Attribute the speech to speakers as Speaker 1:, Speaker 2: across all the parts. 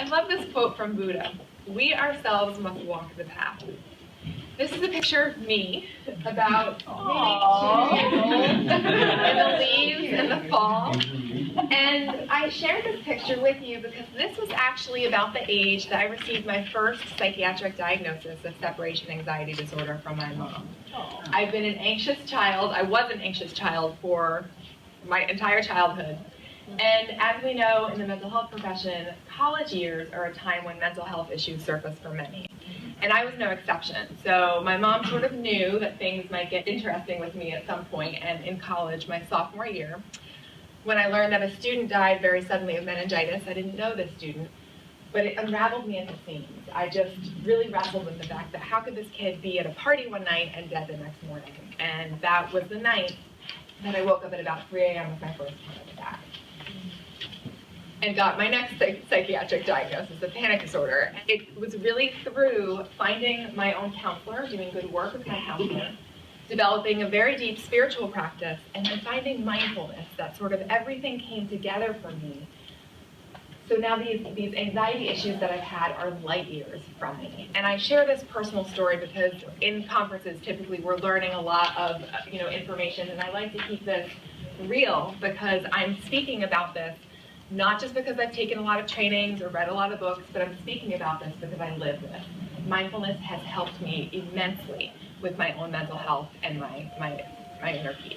Speaker 1: I love this quote from Buddha. We ourselves must walk the path. This is a picture of me about maybe 2 years old in the leaves in the fall. And I shared this picture with you because this was actually about the age that I received my first psychiatric diagnosis of separation anxiety disorder from my mom. I've been an anxious child. I was an anxious child for my entire childhood. And as we know in the mental health profession, college years are a time when mental health issues surface for many. And I was no exception. So my mom sort of knew that things might get interesting with me at some point, and in college, my sophomore year, when I learned that a student died very suddenly of meningitis, I didn't know this student, but it unraveled me at the seams. I just really wrestled with the fact that how could this kid be at a party one night and dead the next morning? And that was the night that I woke up at about 3 a.m. with my first panic attack. And got my next psychiatric diagnosis of panic disorder. It was really through finding my own counselor, doing good work with my counselor, developing a very deep spiritual practice, and then finding mindfulness, that sort of everything came together for me. So now these anxiety issues that I've had are light years from me. And I share this personal story because in conferences, typically we're learning a lot of information, and I like to keep this real because I'm speaking about this not just because I've taken a lot of trainings or read a lot of books, but I'm speaking about this because I live this. Mindfulness has helped me immensely with my own mental health and my inner peace.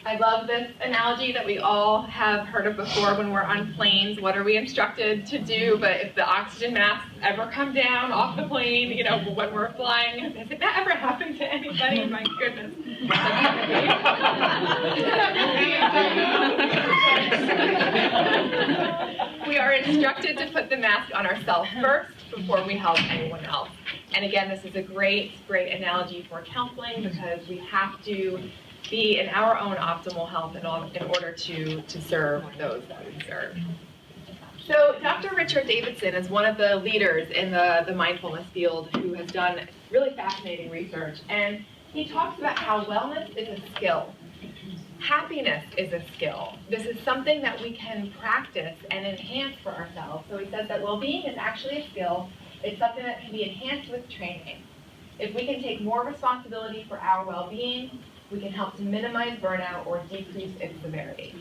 Speaker 1: I love this analogy that we all have heard of before when we're on planes. What are we instructed to do? But if the oxygen masks ever come down off the plane, when we're flying, has that ever happened to anybody? My goodness. We are instructed to put the mask on ourselves first before we help anyone else. And again, this is a great analogy for counseling because we have to be in our own optimal health in order to serve those that we serve. So Dr. Richard Davidson is one of the leaders in the mindfulness field who has done really fascinating research. And he talks about how wellness is a skill. Happiness is a skill. This is something that we can practice and enhance for ourselves. So he says that well-being is actually a skill. It's something that can be enhanced with training. If we can take more responsibility for our well-being, we can help to minimize burnout or decrease its severity.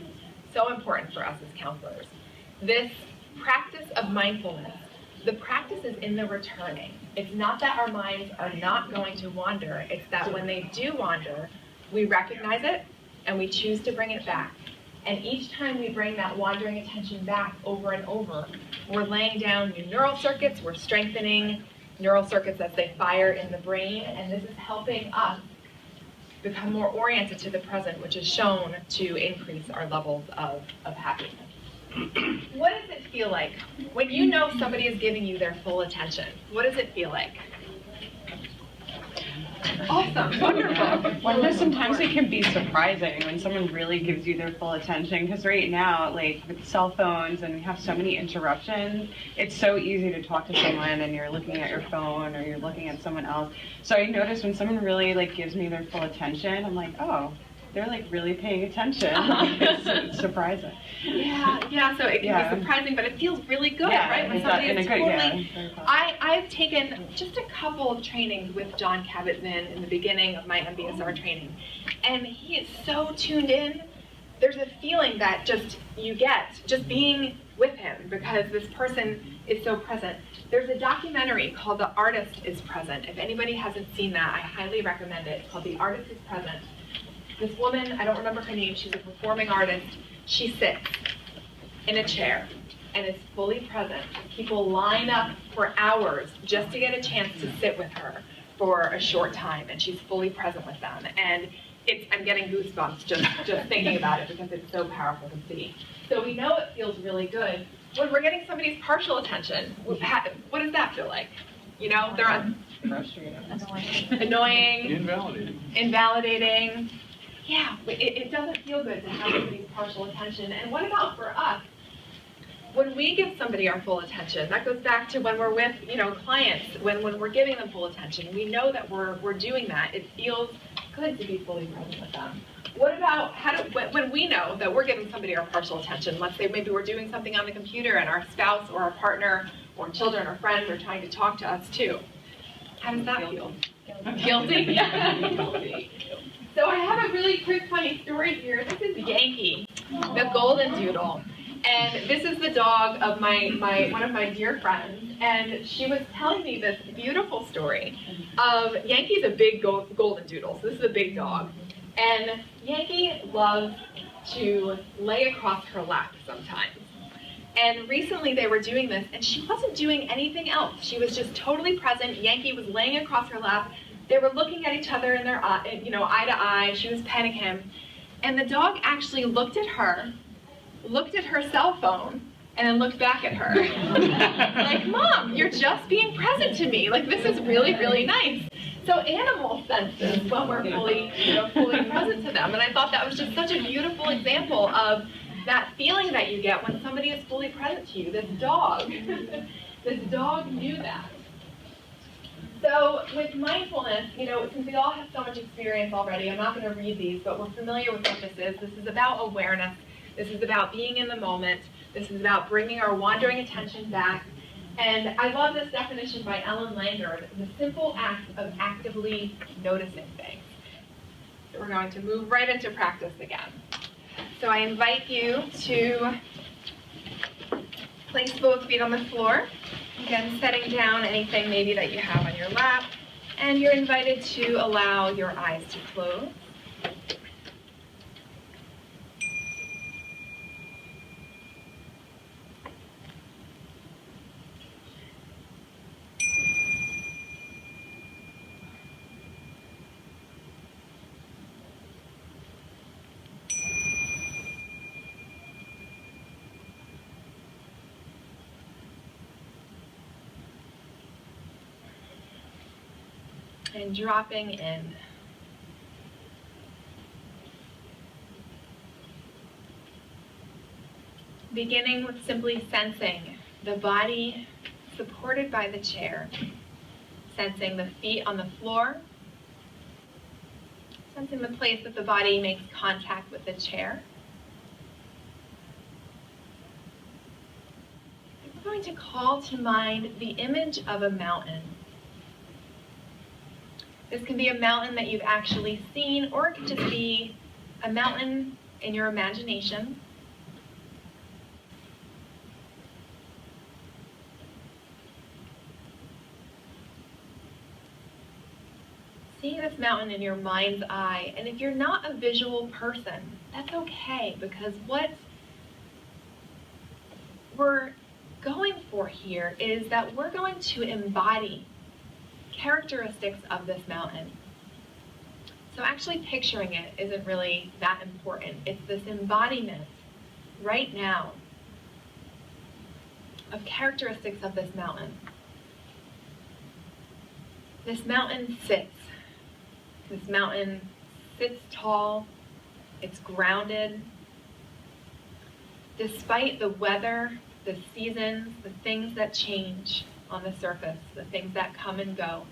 Speaker 1: So important for us as counselors. This practice of mindfulness, the practice is in the returning. It's not that our minds are not going to wander, it's that when they do wander, we recognize it and we choose to bring it back. And each time we bring that wandering attention back over and over, we're laying down new neural circuits, we're strengthening neural circuits as they fire in the brain, and this is helping us become more oriented to the present, which is shown to increase our levels of happiness. What does it feel like when you know somebody is giving you their full attention? What does it feel like? Awesome, wonderful.
Speaker 2: Wonder sometimes it can be surprising when someone really gives you their full attention, because right now, like with cell phones and we have so many interruptions, it's so easy to talk to someone and you're looking at your phone or you're looking at someone else. So I notice when someone really gives me their full attention, I'm like, oh, they're really paying attention. It's surprising.
Speaker 1: Yeah. So it can be surprising, but it feels really good, right? When somebody is totally. I've taken just a couple of trainings with John Kabat-Zinn in the beginning of my MBSR training, and he is so tuned in. There's a feeling that you get just being with him because this person is so present. There's a documentary called The Artist is Present. If anybody hasn't seen that, I highly recommend it. It's called The Artist is Present. This woman, I don't remember her name, she's a performing artist. She sits in a chair and is fully present. People line up for hours just to get a chance to sit with her for a short time, and she's fully present with them. And I'm getting goosebumps just thinking about it because it's so powerful to see. So we know it feels really good. When we're getting somebody's partial attention, what does that feel like? They're on annoying, invalidating. Yeah, it doesn't feel good to have somebody's partial attention. And what about for us? When we give somebody our full attention, that goes back to when we're with clients, when we're giving them full attention, we know that we're doing that. It feels good to be fully present with them. What about when we know that we're giving somebody our partial attention? Let's say maybe we're doing something on the computer and our spouse or our partner or children or friends are trying to talk to us too. How does that feel? Guilty? Guilty. So I have a really quick funny story here. This is Yankee, the golden doodle. And this is the dog of one of my dear friends. And she was telling me this beautiful story of Yankee's a big golden doodle. So this is a big dog. And Yankee loves to lay across her lap sometimes. And recently they were doing this, and she wasn't doing anything else. She was just totally present. Yankee was laying across her lap. They were looking at each other in their eye, eye to eye. She was petting him. And the dog actually looked at her cell phone, and then looked back at her. Like, Mom, you're just being present to me. Like, this is really, really nice. So animals sense this when we're fully present to them. And I thought that was just such a beautiful example of that feeling that you get when somebody is fully present to you. This dog knew that. So with mindfulness, since we all have so much experience already, I'm not going to read these, but we're familiar with what this is. This is about awareness. This is about being in the moment. This is about bringing our wandering attention back. And I love this definition by Ellen Langer, the simple act of actively noticing things. So we're going to move right into practice again. So I invite you to place both feet on the floor. Again, setting down anything maybe that you have on your lap. And you're invited to allow your eyes to close. And dropping in. Beginning with simply sensing the body supported by the chair, sensing the feet on the floor, sensing the place that the body makes contact with the chair. I'm going to call to mind the image of a mountain. This can be a mountain that you've actually seen, or it could just be a mountain in your imagination. See this mountain in your mind's eye, and if you're not a visual person, that's okay, because what we're going for here is that we're going to embody characteristics of this mountain. So actually picturing it isn't really that important. It's this embodiment right now of characteristics of this mountain. This mountain sits. This mountain sits tall. It's grounded. Despite the weather, the seasons, the things that change on the surface, the things that come and go.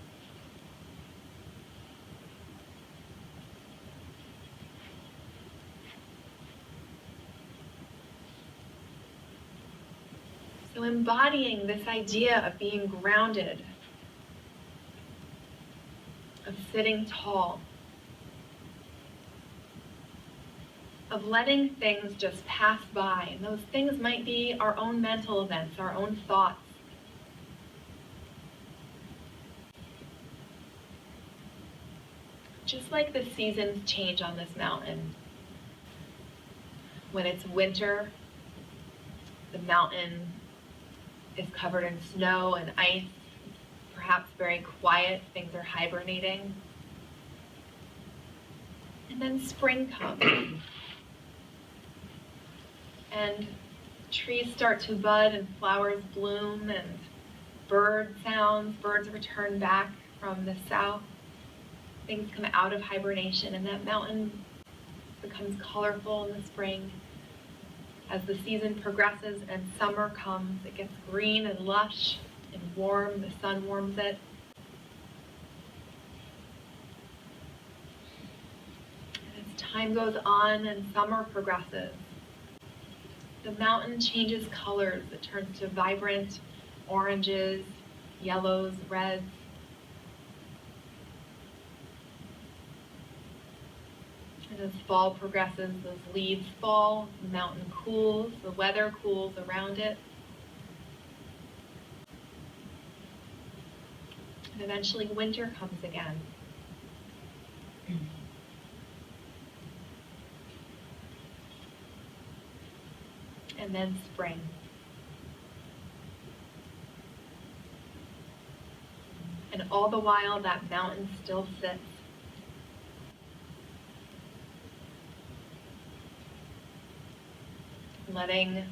Speaker 1: So embodying this idea of being grounded, of sitting tall, of letting things just pass by. And those things might be our own mental events, our own thoughts. Just like the seasons change on this mountain. When it's winter, the mountain is covered in snow and ice, perhaps very quiet, things are hibernating. And then spring comes. And trees start to bud and flowers bloom and bird sounds, birds return back from the south. Things come out of hibernation, and that mountain becomes colorful in the spring. As the season progresses and summer comes, it gets green and lush and warm, the sun warms it. And it's time goes on and summer progresses, the mountain changes colors. It turns to vibrant oranges, yellows, reds. And as fall progresses, those leaves fall, the mountain cools, the weather cools around it. And eventually winter comes again. And then spring. And all the while, that mountain still sits. Letting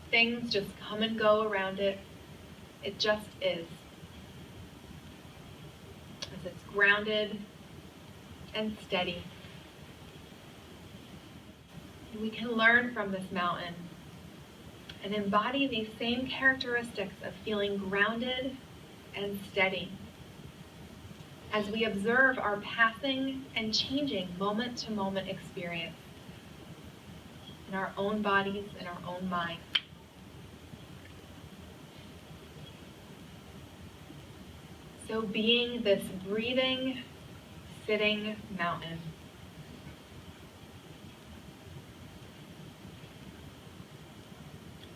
Speaker 1: things just come and go around it. It just is. As it's grounded and steady. And we can learn from this mountain and embody these same characteristics of feeling grounded and steady as we observe our passing and changing moment-to-moment experience in our own bodies and our own minds. So being this breathing, sitting mountain.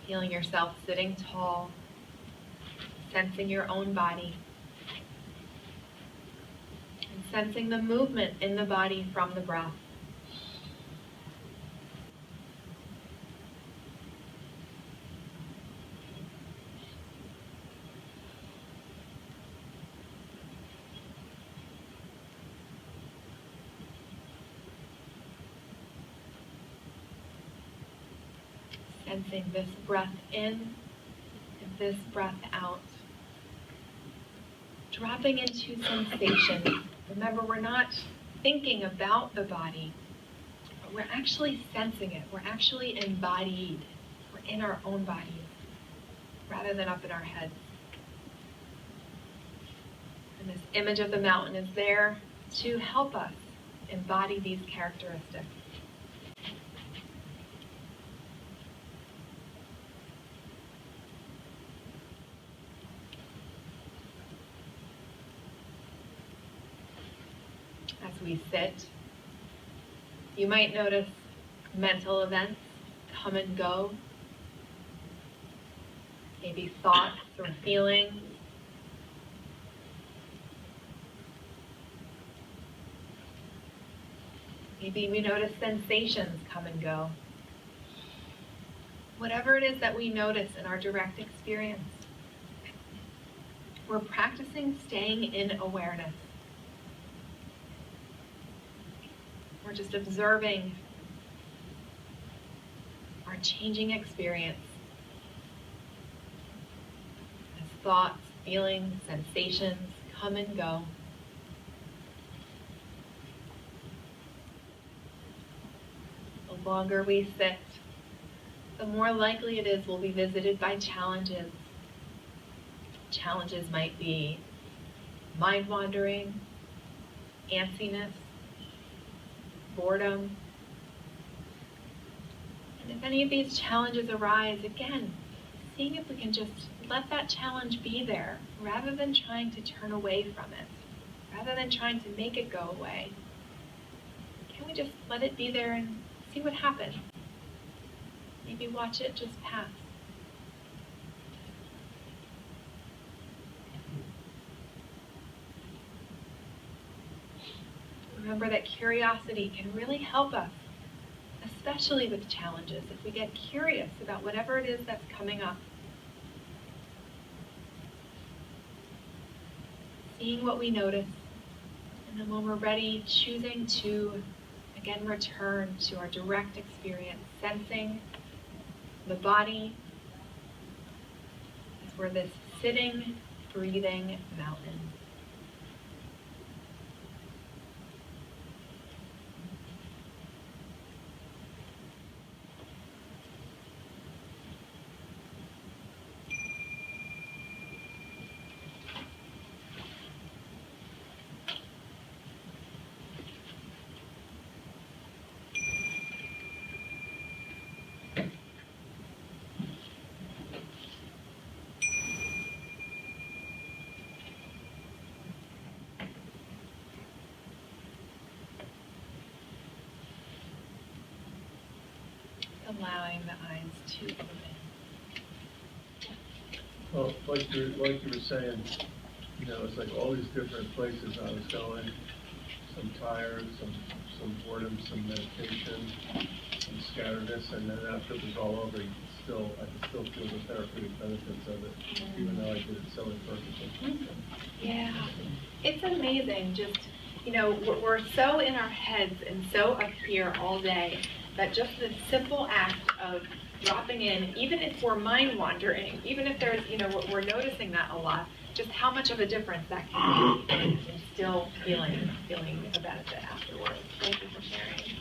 Speaker 1: Feeling yourself sitting tall, sensing your own body, and sensing the movement in the body from the breath. Sensing this breath in and this breath out. Dropping into sensation. Remember, we're not thinking about the body, but we're actually sensing it. We're actually embodied. We're in our own bodies rather than up in our heads. And this image of the mountain is there to help us embody these characteristics. As we sit, you might notice mental events come and go, maybe thoughts or feelings. Maybe we notice sensations come and go. Whatever it is that we notice in our direct experience, we're practicing staying in awareness. We're just observing our changing experience as thoughts, feelings, sensations come and go. The longer we sit, the more likely it is we'll be visited by challenges. Challenges might be mind wandering, antsiness, boredom. And if any of these challenges arise, again, seeing if we can just let that challenge be there rather than trying to turn away from it, rather than trying to make it go away. Can we just let it be there and see what happens? Maybe watch it just pass. Remember that curiosity can really help us, especially with challenges, if we get curious about whatever it is that's coming up. Seeing what we notice, and then when we're ready, choosing to, again, return to our direct experience, sensing the body as we're this sitting, breathing mountain. allowing the eyes to open.
Speaker 3: Well, like you were saying, it's like all these different places I was going. Some tired, some boredom, some meditation, some scatteredness, and then after it was all over, I could still feel the therapeutic benefits of it, even though I did it so imperfectly.
Speaker 1: Yeah, it's amazing. Just, we're so in our heads and so up here all day that just the simple act of dropping in, even if we're mind wandering, even if there's, we're noticing that a lot, just how much of a difference that can make in still feeling a benefit afterwards. Thank you for sharing.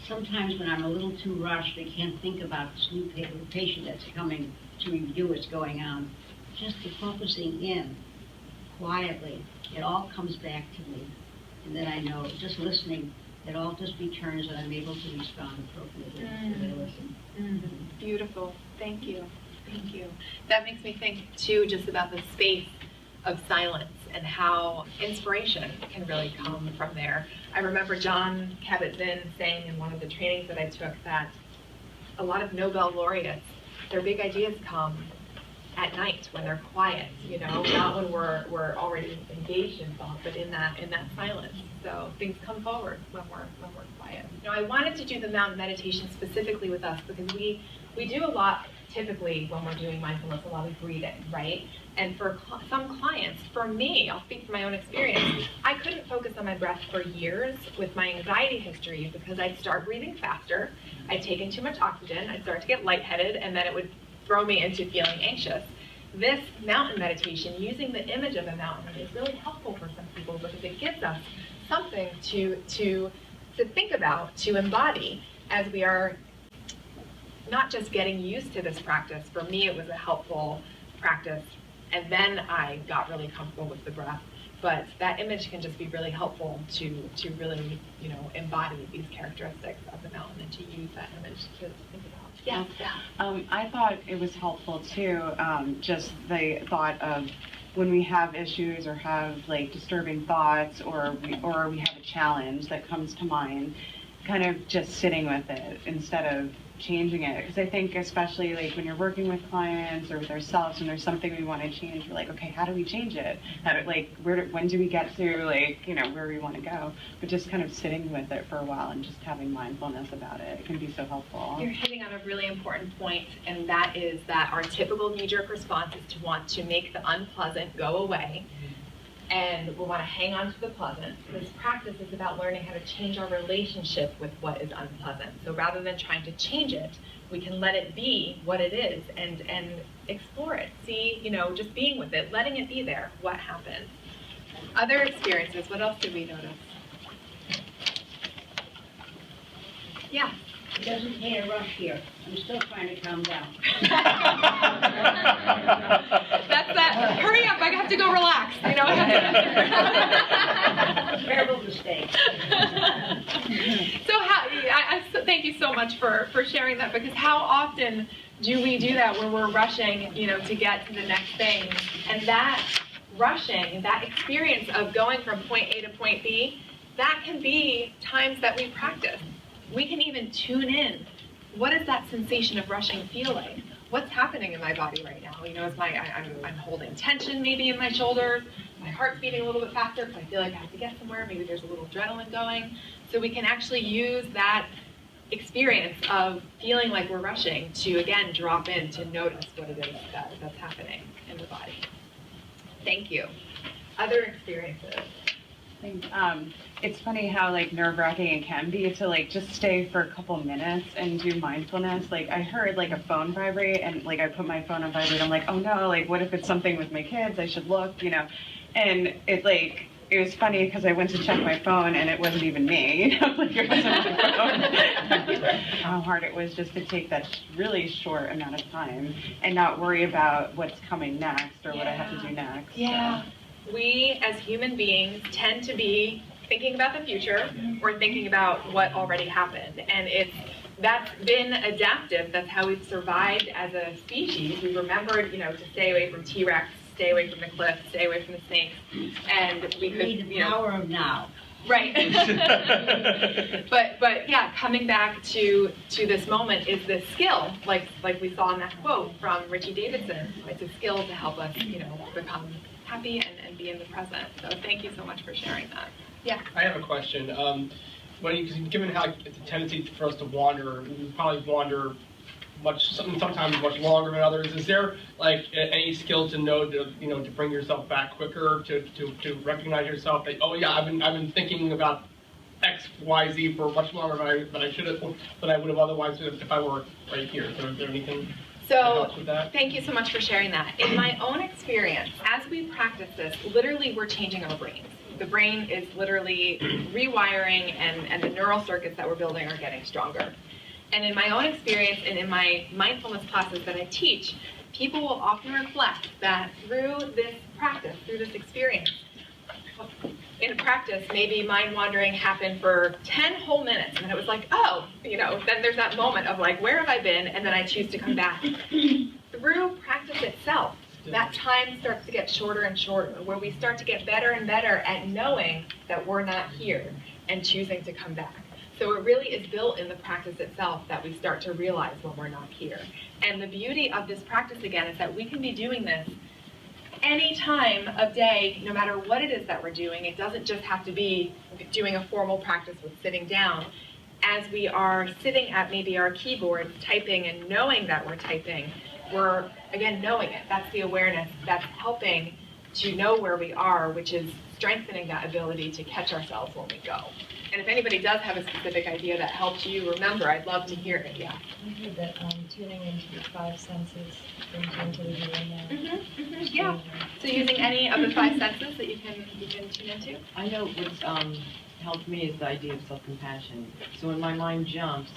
Speaker 4: Sometimes when I'm a little too rushed, I can't think about this new patient that's coming to review what's going on. Just the focusing in quietly, it all comes back to me. And then I know, just listening, it all just returns and I'm able to respond appropriately as I listen.
Speaker 1: Beautiful. Thank you. Thank you. That makes me think, too, just about the space of silence and how inspiration can really come from there. I remember John Kabat-Zinn saying in one of the trainings that I took that a lot of Nobel laureates, their big ideas come at night when they're quiet, not when we're already engaged in thought, but in that silence. So things come forward when we're quiet. I wanted to do the mountain meditation specifically with us because we do a lot typically when we're doing mindfulness, a lot of breathing, right? And for some clients, for me, I'll speak from my own experience, I couldn't focus on my breath for years with my anxiety history because I'd start breathing faster, I'd taken too much oxygen, I'd start to get lightheaded, and then it would throw me into feeling anxious. This mountain meditation, using the image of a mountain, is really helpful for some people because it gives us something to think about, to embody as we are not just getting used to this practice. For me, it was a helpful practice, and then I got really comfortable with the breath. But that image can just be really helpful to really, embody these characteristics of the mountain and to use that image to think about. Yeah.
Speaker 2: I thought it was helpful too, just the thought of when we have issues or have disturbing thoughts or we have a challenge that comes to mind, kind of just sitting with it instead of changing it. Because I think especially when you're working with clients or with ourselves and there's something we want to change, we're like, okay, how do we change it? When do we get to where we want to go? But just kind of sitting with it for a while and just having mindfulness about it, it can be so helpful.
Speaker 1: You're hitting on a really important point, and that is that our typical knee-jerk response is to want to make the unpleasant go away. And we want to hang on to the pleasant. This practice is about learning how to change our relationship with what is unpleasant. So rather than trying to change it, we can let it be what it is and explore it. See, just being with it, letting it be there. What happens? Other experiences, what else did we notice? Yeah.
Speaker 4: It doesn't take a rush here. I'm still trying to calm down.
Speaker 1: That's that. Hurry up! I have to go relax.
Speaker 4: Terrible mistake.
Speaker 1: So thank you so much for sharing that, because how often do we do that where we're rushing, to get to the next thing, and that rushing, that experience of going from point A to point B, that can be times that we practice. We can even tune in. What does that sensation of rushing feel like? What's happening in my body right now? Is I'm holding tension maybe in my shoulders, my heart's beating a little bit faster because I feel like I have to get somewhere, maybe there's a little adrenaline going. So we can actually use that experience of feeling like we're rushing to, again, drop in to notice what it is that's happening in the body. Thank you. Other experiences?
Speaker 2: I think it's funny how nerve-wracking it can be to just stay for a couple minutes and do mindfulness. I heard a phone vibrate and I put my phone on vibrate. I'm like, oh no, what if it's something with my kids? I should look, And it was funny because I went to check my phone and it wasn't even me, it wasn't my phone. How hard it was just to take that really short amount of time and not worry about what's coming next or what I have to do next.
Speaker 1: Yeah. So. We, as human beings, tend to be thinking about the future or thinking about what already happened. And that's been adaptive. That's how we've survived as a species. We've remembered, to stay away from T-Rex, stay away from the cliff, stay away from the snakes. And we could,
Speaker 4: need the power of now.
Speaker 1: Right. but yeah, coming back to this moment is this skill, like we saw in that quote from Richie Davidson. It's a skill to help us, become happy and be in the present. So thank you so much for sharing that. Yeah.
Speaker 5: I have a question. Given how it's a tendency for us to wander, we probably wander sometimes much longer than others. Is there like any skill to know to bring yourself back quicker, to recognize yourself that, oh yeah, I've been thinking about X, Y, Z for much longer than I would have otherwise if I were right here. Is there anything that helps with that?
Speaker 1: Thank you so much for sharing that. In my own experience, as we practice this, literally we're changing our brains. The brain is literally rewiring, and the neural circuits that we're building are getting stronger. And in my own experience and in my mindfulness classes that I teach, people will often reflect that through this practice, through this experience, in practice, maybe mind wandering happened for 10 whole minutes, and it was like, oh, then there's that moment of like, where have I been? And then I choose to come back. Through practice itself, that time starts to get shorter and shorter, where we start to get better and better at knowing that we're not here and choosing to come back. So it really is built in the practice itself that we start to realize when we're not here. And the beauty of this practice, again, is that we can be doing this any time of day, no matter what it is that we're doing. It doesn't just have to be doing a formal practice with sitting down. As we are sitting at maybe our keyboard, typing and knowing that we're typing, we're, again, knowing it. That's the awareness that's helping to know where we are, which is strengthening that ability to catch ourselves when we go. And if anybody does have a specific idea that helps you remember, I'd love to hear it. Yeah.
Speaker 6: I heard that tuning into the 5 senses brings you into the here and now.
Speaker 1: Yeah. So using any of the 5 senses that you can tune into.
Speaker 7: I know what's helped me is the idea of self-compassion. So when my mind jumps,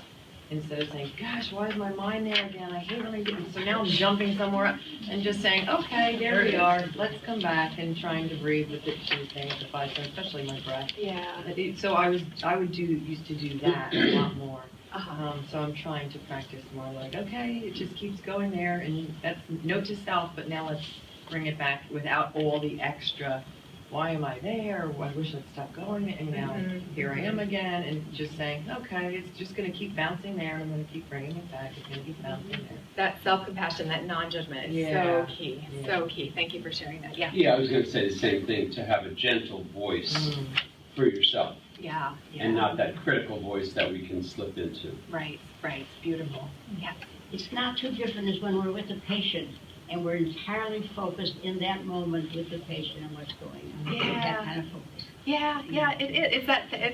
Speaker 7: instead of saying, gosh, why is my mind there again? I hate when I get, so now I'm jumping somewhere else, and just saying, okay, there we are, let's come back, and trying to breathe with the 2 things, the 5 senses, especially my breath.
Speaker 1: Yeah.
Speaker 7: So I used to do that a lot more.
Speaker 1: Uh-huh.
Speaker 7: So I'm trying to practice more like, okay, it just keeps going there, and that's note to self, but now let's bring it back without all the extra, why am I there? I wish I'd stop going, and now here I am again, and just saying, okay, it's just going to keep bouncing there, and I'm going to keep bringing it back. It's going to keep bouncing there.
Speaker 1: That self-compassion, that non-judgment is so key, so key. Thank you for sharing that. Yeah.
Speaker 8: Yeah, I was going to say the same thing, to have a gentle voice for yourself.
Speaker 1: Yeah.
Speaker 8: And not that critical voice that we can slip into.
Speaker 1: Right. Beautiful. Yeah.
Speaker 4: It's not too different as when we're with a patient and we're entirely focused in that moment with the patient and what's going on.
Speaker 1: Yeah.
Speaker 4: That kind of focus.
Speaker 1: Yeah. It's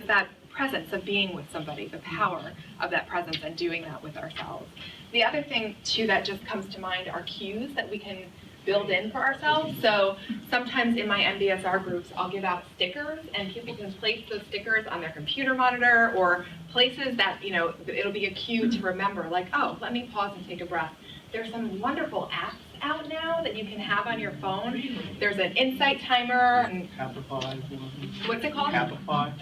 Speaker 1: that presence of being with somebody, the power of that presence and doing that with ourselves. The other thing, too, that just comes to mind are cues that we can build in for ourselves. So sometimes in my MBSR groups, I'll give out stickers, and people can place those stickers on their computer monitor or places that, it'll be a cue to remember, like, oh, let me pause and take a breath. There's some wonderful apps out now that you can have on your phone. There's an insight timer. And
Speaker 9: Happify.
Speaker 1: what's it called?
Speaker 9: Happify.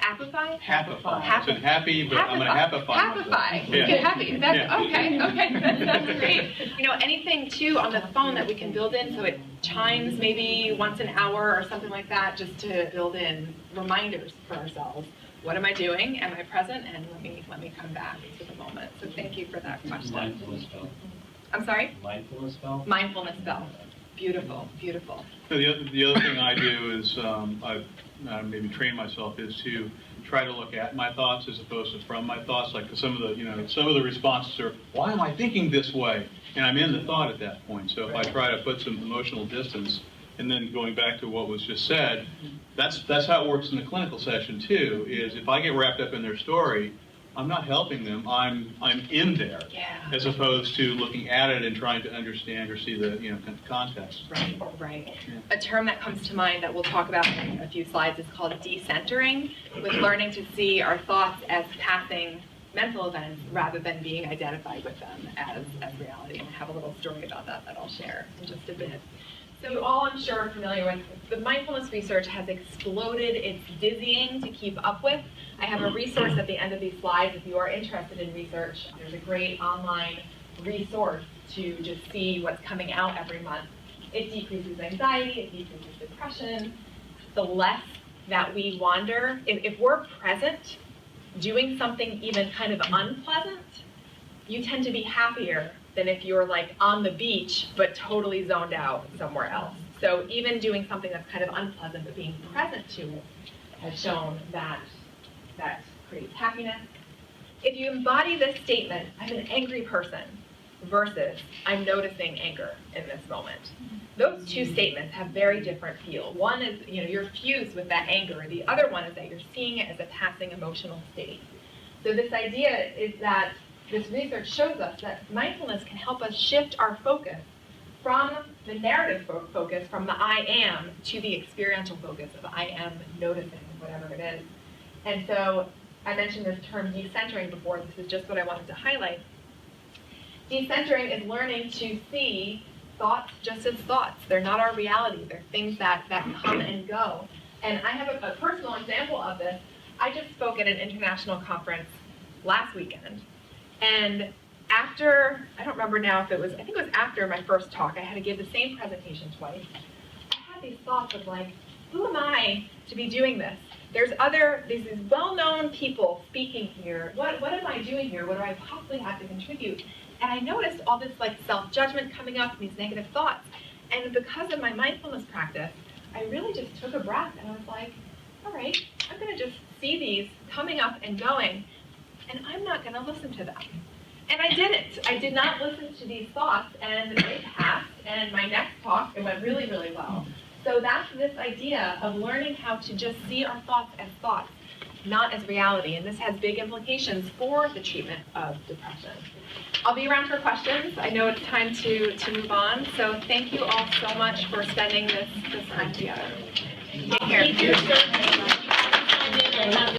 Speaker 1: Appify?
Speaker 9: Happify. So happy, but I'm gonna happify.
Speaker 1: Happify.
Speaker 9: Yeah.
Speaker 1: Get happy. That's
Speaker 9: Yeah.
Speaker 1: okay. That's great. Anything too on the phone that we can build in so it chimes maybe once an hour or something like that, just to build in reminders for ourselves. What am I doing? Am I present? And let me come back to the moment. So thank you for that question.
Speaker 10: Mindfulness bell.
Speaker 1: I'm sorry?
Speaker 10: Mindfulness bell.
Speaker 1: Mindfulness bell. Beautiful.
Speaker 9: So the other thing I do is I've maybe trained myself is to try to look at my thoughts as opposed to from my thoughts. Like some of the responses are, why am I thinking this way? And I'm in the thought at that point. So if I try to put some emotional distance, and then going back to what was just said, that's how it works in the clinical session too. Is if I get wrapped up in their story, I'm not helping them. I'm in there, as opposed to looking at it and trying to understand or see the context.
Speaker 1: Right. A term that comes to mind that we'll talk about in a few slides is called decentering, with learning to see our thoughts as passing mental events rather than being identified with them as reality. And I have a little story about that I'll share in just a bit. So you all, I'm sure, are familiar with the mindfulness research has exploded. It's dizzying to keep up with. I have a resource at the end of these slides if you are interested in research. There's a great online resource to just see what's coming out every month. It decreases anxiety, it decreases depression. The less that we wander, if we're present, doing something even kind of unpleasant, you tend to be happier than if you're like on the beach but totally zoned out somewhere else. So even doing something that's kind of unpleasant but being present to it has shown that that creates happiness. If you embody this statement, I'm an angry person, versus I'm noticing anger in this moment, those two statements have very different feel. One is, you're fused with that anger. The other one is that you're seeing it as a passing emotional state. So this idea is that this research shows us that mindfulness can help us shift our focus from the narrative focus, from the I am, to the experiential focus of I am noticing, whatever it is. And so I mentioned this term decentering before. This is just what I wanted to highlight. Decentering is learning to see thoughts just as thoughts. They're not our reality. They're things that come and go. And I have a personal example of this. I just spoke at an international conference last weekend. And after, I don't remember now if it was, I think it was after my first talk, I had to give the same presentation twice. I had these thoughts of like, who am I to be doing this? There's these well-known people speaking here. What am I doing here? What do I possibly have to contribute? And I noticed all this like self-judgment coming up, these negative thoughts. And because of my mindfulness practice, I really just took a breath and I was like, all right, I'm gonna just see these coming up and going, and I'm not gonna listen to them. And I didn't. I did not listen to these thoughts, and they passed, and my next talk, it went really, really well. So that's this idea of learning how to just see our thoughts as thoughts, not as reality. And this has big implications for the treatment of depression. I'll be around for questions. I know it's time to move on. So thank you all so much for spending this time together. Take care.